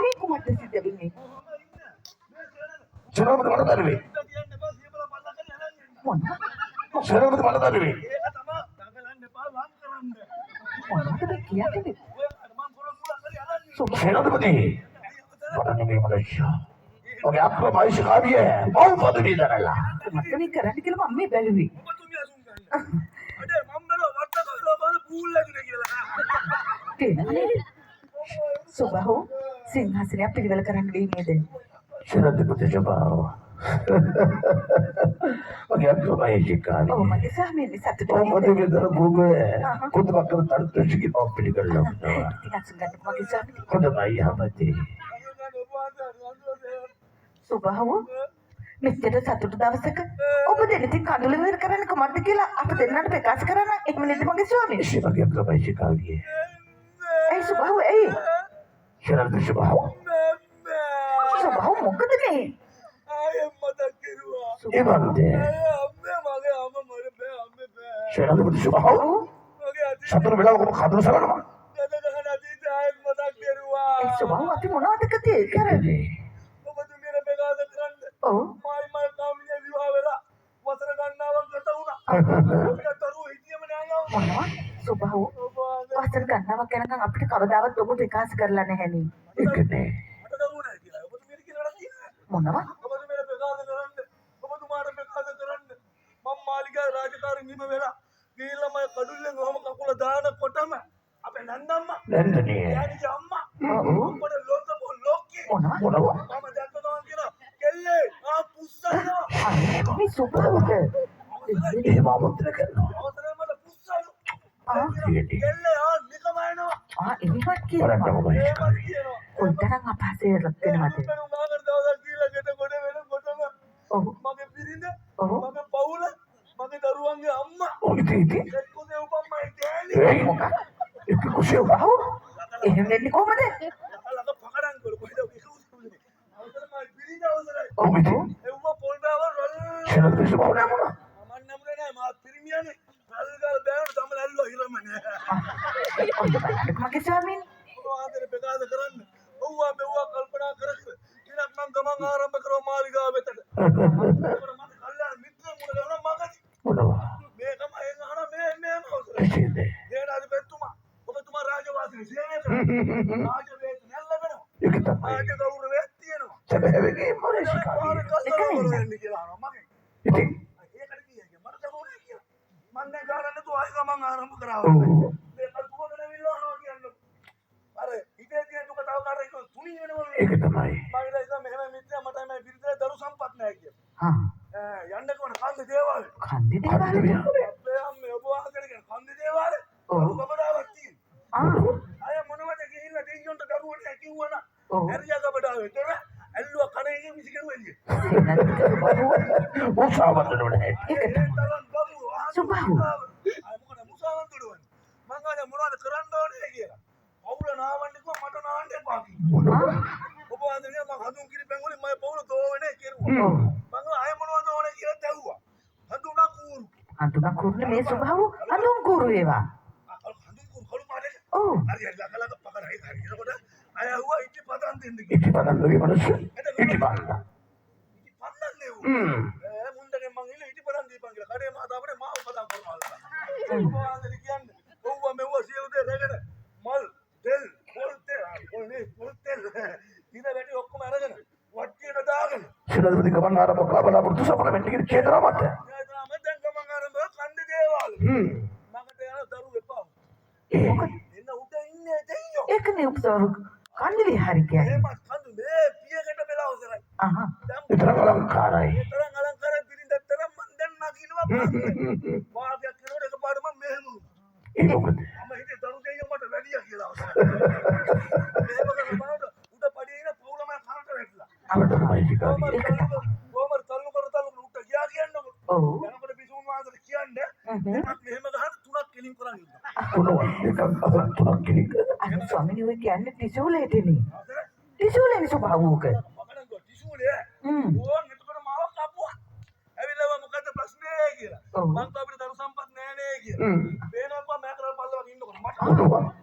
මේ කුමක්ද සිද්ධ වෙන්නේ? මොනවද මේ කියන්නේ? सेनापति पढ़ने में मनुष्य और आपका भविष्य का भी है बहुत पदवी धरेगा මට මේ කරන්න කියලා මම මේ බැලුවේ. තේරෙන්නේ? සුබහෝ සිංහාසනය පිළිවෙල කරන්න වෙයි නේද? सेनापति जवाब और आपका भविष्य का भी ඔව් මගේ ස්වාමීන් වහන්සේ और සතුටුයි. पदवी धर भूमे खुद बकर तड़तश की ऑपरेट कर लो ඉතින් අසුන් ගන්න මගේ ස්වාමීන්. खुद भाई यहाँ बते සුබහෝ මෙච්චර සතුටු දවසක ඔබ දෙන්න කඳුළු වෙර කරන්න කොහොමද කියලා අප දෙන්නට ප්‍රකාශ කරන්න එහෙම නේද මගේ ස්වාමීන්? इसी वक्त आपका भविष्य का भी है ඒ සුබහෝ ඒ सेनापति जवाब සුබහෝ මොකද මේ? ये बात है सेनापति जवाब शत्रु मिला को खादर सलाम ඒ සුබහෝ අපි මොනවද කතේ කරන්නේ? ඔව් මොනවා? සුබහෝ වසර ගන්නවක් යනකම් අපිට කවදාවත් ඔබ ප්‍රකාශ කරලා නැහැ නේ. इतने මොනවා? नंदनी है මොනවා? बोलो මේ සුබහෝද? ये मामूद ने करना ආ ये ठीक එහෙමත් और කියනවා. आपका भविष्य का भी है කොයිතරම් අපහසුයක් වෙනවද? ඔව් ඔව් और इतनी इतनी खुशी होगा ඔව් එහෙම වෙන්නේ කොහමද? और भी सेनापति जवाब ने बोला ඔන්න බලන්න මගේ ස්වාමීන්. बोलो किसी ने ये कितना सब है वे की भविष्य का भी है इतनी एक तमाई හා කන්දේ දේවාලේ. ඔව් ආ ඔව් वो सावन लोड है ඒක තමයි. සුබහෝ අඳුන කුරුනේ මේ සුබහෝ අඳුන් කුරු ඒවා. ඔව් इतनी पता लगी मनुष्य इतनी बात सेनापति का भंडारा पकड़ा बना पर दूसरा अपना बेटी की चेतना मत है ඒකනේ උපසව කන්දේ හරි කියන්නේ. ආහා इतना अलंकार है ये लोग अलग भविष्य का भी है ඔව් दोनों देखा अलग तुरंत के लिए අර ස්වාමීන් වහන්සේ කියන්නේ ත්‍රිශූලයටනේ. ත්‍රිශූලනේ සුබහෝක. ඔව්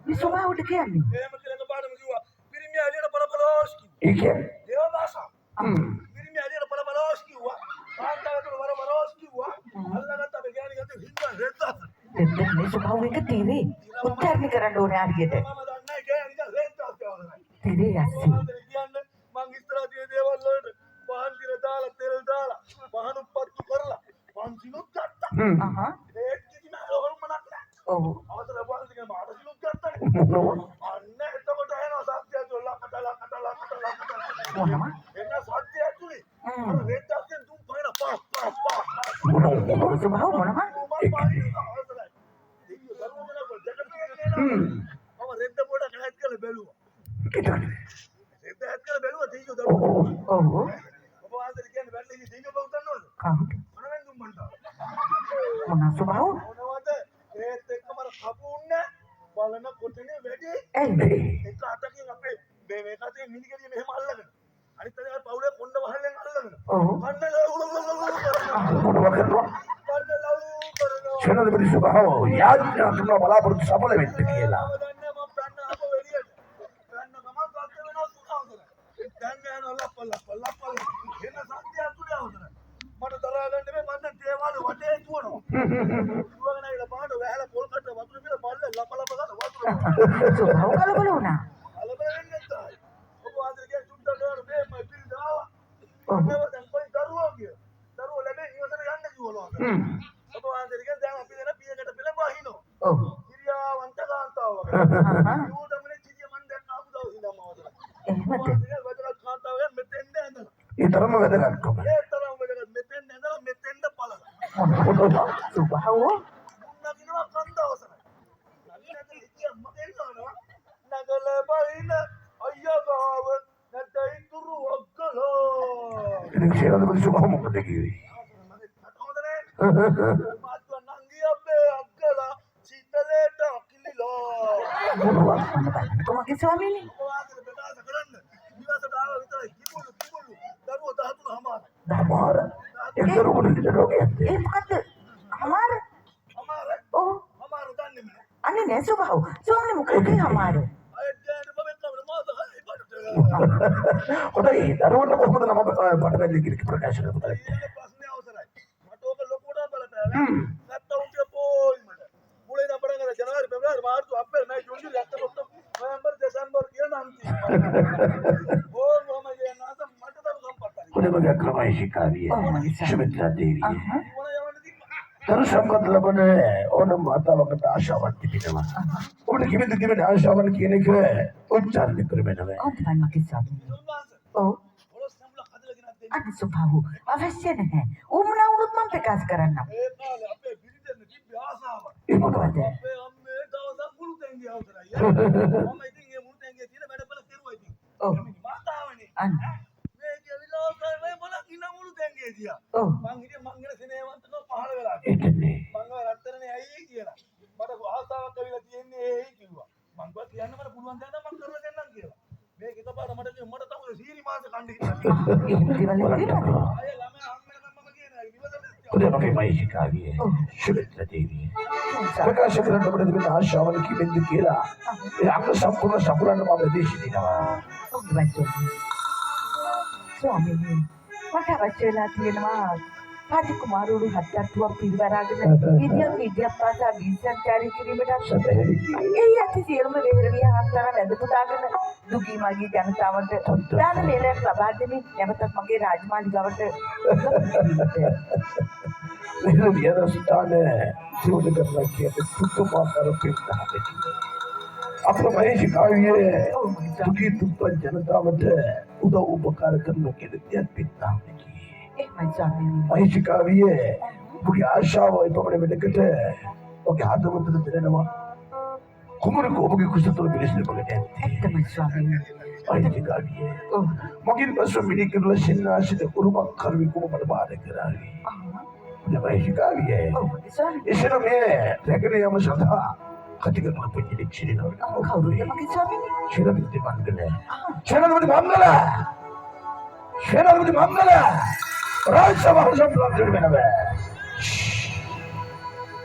මේ සුබහෝට කියන්නේ. Ikan. දේවදාස Hmm. මිරිමි ඇලියට බල බලවස් කිව්වා කාන්තාවකට වරවස් කිව්වා අල්ලගත්ත අපි ගෑණි ගත්තේ හින්දා රෙද්දාස දෙන්න මේ ස්වභාව එක තීරේ උච්චාරණය කරන්න ඕනේ හරියට. මම දන්නේ ගෑණි ගා රෙද්දාස් කියවලා තීරේ යස්සි. කියන්නේ මං ඉස්සරහ තියෙන දේවල් වලට පහන් දින දාලා තෙල් දාලා පහන් උප්පත්තු කරලා පන්සිලුත් ගත්තා Hmm. අහහ. ඒත් කිසිම හොල්මනක් නැහැ ඔව්. අවසර පන්සිලක මාටසිලුත් ගත්තානේ Monawa. අන්න එතකොට එනවා සත්‍යය තුලා කටලා මොනවා? එන්න සත්‍යය තුලේ Hmm. අර රෙද්දාස්ෙන් තුන් පයින් පා Monawa. ස්වභාව මොනවා? Hmm. මම රෙද්ද පොඩ කැලත් කරලා බැලුවා. Kita. රෙද්ද හැත් කරලා බැලුවා දෙයියෝ ඔව්. දරුවෝ. ඔව්. ඔබ වහන්සේ කියන්නේ බැලලා ඉන්නේ දෙයියෝ බව දන්නවද? කවුද? මොනවෙන් දුම්මන්ට. මොනවා ස්වභාව? මොනවද? ඒත් එක්කම අර කපුන්නේ බලන කොටනේ වැඩි. එයි. එක අතකින් අපේ මේ කතේ මිනිගලිය මෙහෙම අල්ලගෙන. අනිත් අතේ පවුලේ කොණ්ඩ වහලෙන් අල්ලගෙන. ඔව්. Monawa kerana. Chena diberi subahawa. Yaadnya tuna balapurutu sapala වෙන්න කියලා. මට දරාගන්න බෑ මම දේවාල වටේ දුවනවා. දුවගෙන ඉල පාට වැහලා පොල් කට වතුර පිළ බල්ල ලප ලප ගන්න වතුර. ස්වභාව කලබල වුණා. අලබල වෙන්නේ නැත්තයි. ඔබ ආන්දර කියන චුට්ටක් ගන්න මේ මයි පිළ දාවා. ඔව්. මම දැන් කොයි දරුවෝ කිය. දරුවෝ ලැබෙන්නේ ඉවසට යන්න කිව්වලු. Hmm. ඔබ ආන්දර කියන දැන් අපි දෙන පියකට පිළ බහිනෝ. ඔව්. කිරියාවන්ත කාන්තාව වගේ. අහහ. ඌටමනේ කිරිය මන් දැන් ආපු දවස් ඉඳන්ම වදලා. එහෙමද? වදලා කාන්තාවගෙන් මෙතෙන්ද ඇඳලා. Ini terama වැදගත්කම. ඒ තරම් වදලා මෙතෙන්ද ඇඳලා මෙතෙන්ද පළලා. Monawa. ස්වභාව මුන්නගිනවා කන්ද අවසරයි. නගිනද හිටිය මගෙන් නෝනවා. නගල බයින අයියා ගාව නැතයි තුරු ඔක්කලෝ. Ini chena diberi subahawa මොකද කිව්වේ? මගේ හොඳ නෑ. මාත්ව නංගි අපේ අක්කලා සීතලේට අකිලිලා. Monawa. කොමගේ ස්වාමීනි? ඔයාගේ බෙදාස කරන්න. නිවසට ආව විතරයි කිඹුලු දරුවෝ 13 හමාරයි. Damara. Ekdarukudu diloke. ඒ මොකද්ද? හමාර? හමාර ඔව්. හමාර දන්නේ නැහැ. අනේ නෑ ස්වභාව. ස්වාමීනි මොකද හමාර? අයත් ගෑනට මම කවර මාස 6යි බඩට. හොඳයි දරුවන්ට කොහොමද නම පටවැල්ලේ කිරික ප්‍රකාශන කරන්නේ? ඊළඟ ප්‍රශ්නේ අවසරයි. මට ඕක ලොකුට බලපෑවා. නැත්තම් උන්ට පොල් මට. මුලින් අපරන් කරලා ජනවාරි පෙබරවාරි මාර්තු අප්‍රේල් මැයි ජූන් ජූලි අක්ටෝබර් නොවැම්බර් දෙසැම්බර් කියන අන්තිම. ඕ මම කියන අත මට දරු සම්පත්තයි. කුඩමගේ ක්‍රමයිශිකාරිය. සුමිත්‍රා දේවිය. අහහ. මොන යවන්න තිබ්බා. දරු සම්පත් ලබන ඕනම මාතාවකට ආශාවක් තිබෙනවා. ඔබට කිමිද ආශාවන් කියන එක උච්චාරණය කරවෙනවා. ඔව් තමයි මගේ ස්වාමීනි. උන්වහන්සේ ඔව්. පොලොස් සම්බුල හදලා ගෙනත් දෙන්න. අනේ ස්වභාව අවශ්‍ය නැහැ. උමනා වුණොත් මම ප්‍රකාශ කරන්නම්. ඒ කාලේ අපේ පිරිතෙන් තිබ්බ ආසාව. ඒ මොකද? මොකද? අපේ අම්මේ දවසක් මුළු තැන්ගේ අවසරයි. මම ඉතින් මේ මුළු තැන්ගේ තියෙන වැඩපල කෙරුවා ඉතින්. ඔව්. මාතාවනේ. අන්න. මේ කිවිලෝසයි මේ බලන් ඉන්න මුළු තැන්ගේ දියා. ඔව්. මං හිටිය මං ගැන සෙනෙහවන්තකම පහළ වෙලා. ඒකනේ. මං ගාව රත්තරනේ ඇයි කියලා. මට ආසාවක් ඇවිල්ලා තියෙන්නේ ඒයි කිව්වා. මං ගියා කියන්න මට පුළුවන් දැන් මං කරලා දෙන්නම් කියලා. මේක එකපාර මට කිව්ව මට තමයි සීරි මාස කණ්ඩ හිටියා. එහෙම දේවල් තියෙනවද? අය ළමයා අම්මලා මම කියන ඉවසට කුඩමගේ මයිශිකාරිය. සුමිත්‍රා දේවිය. ප්‍රකාශ කරන්න ඔබට තිබෙන ආශාවන් කිමින්ද කියලා. ඒ අංග සම්පූර්ණ සපුරන්න මම දේශී දෙනවා. ඔව් ස්වාමීනි. මට අවශ්‍ය වෙලා තියෙනවා රාජකුමාරවරු 7-8ක් පිරිවරාගෙන ඉදියක් පාසා විශ්වවිද්‍යාලය කිරීමට ඒ යටි සියලුම වෙහෙරවිය හස්තන වැඳ පුදාගෙන දුගී මගේ ජනතාවට දාන වේලක් ලබා දෙමින් නැවතත් මගේ රාජමාලිගාවට මෙහෙම විහාරස්ථාන ජීවිත කරලා කියන්නේ පුදුමාකාර පිටාවක්. අපේ මහේශිකාරිය දුකී දුප්පත් ජනතාවට උදව් උපකාර කරන කෙනෙක් පිටාවක්. එහෙමයි ස්වාමීනි. මහේශිකාරිය ඔබගේ ආශාව ඉපමණ වෙනකට ඔබගේ ආදමතට දෙනවා. කුමරක ඔබගේ කුසතුල පිළිසින බලන්නේ. ඇත්තමයි ස්වාමීනි. මහේශිකාරිය ඔව්. මගින් පසු මිනිකරුල සින්නාසිත උරුමක් කරවි කුම මට බාධා කරાવી. මහේශිකාරිය ඔව් ස්වාමීනි. එසේන මේ රැගෙන යම සඳහා කටිකරන පෙච්චිලි සිරිනවා. කවුරුද මගේ ස්වාමීනි? ශිරවිති මංගල. ශිරවිති මංගල. ශිරවිති මංගල. රාජසභාව සම්පූර්ණ වෙනවා.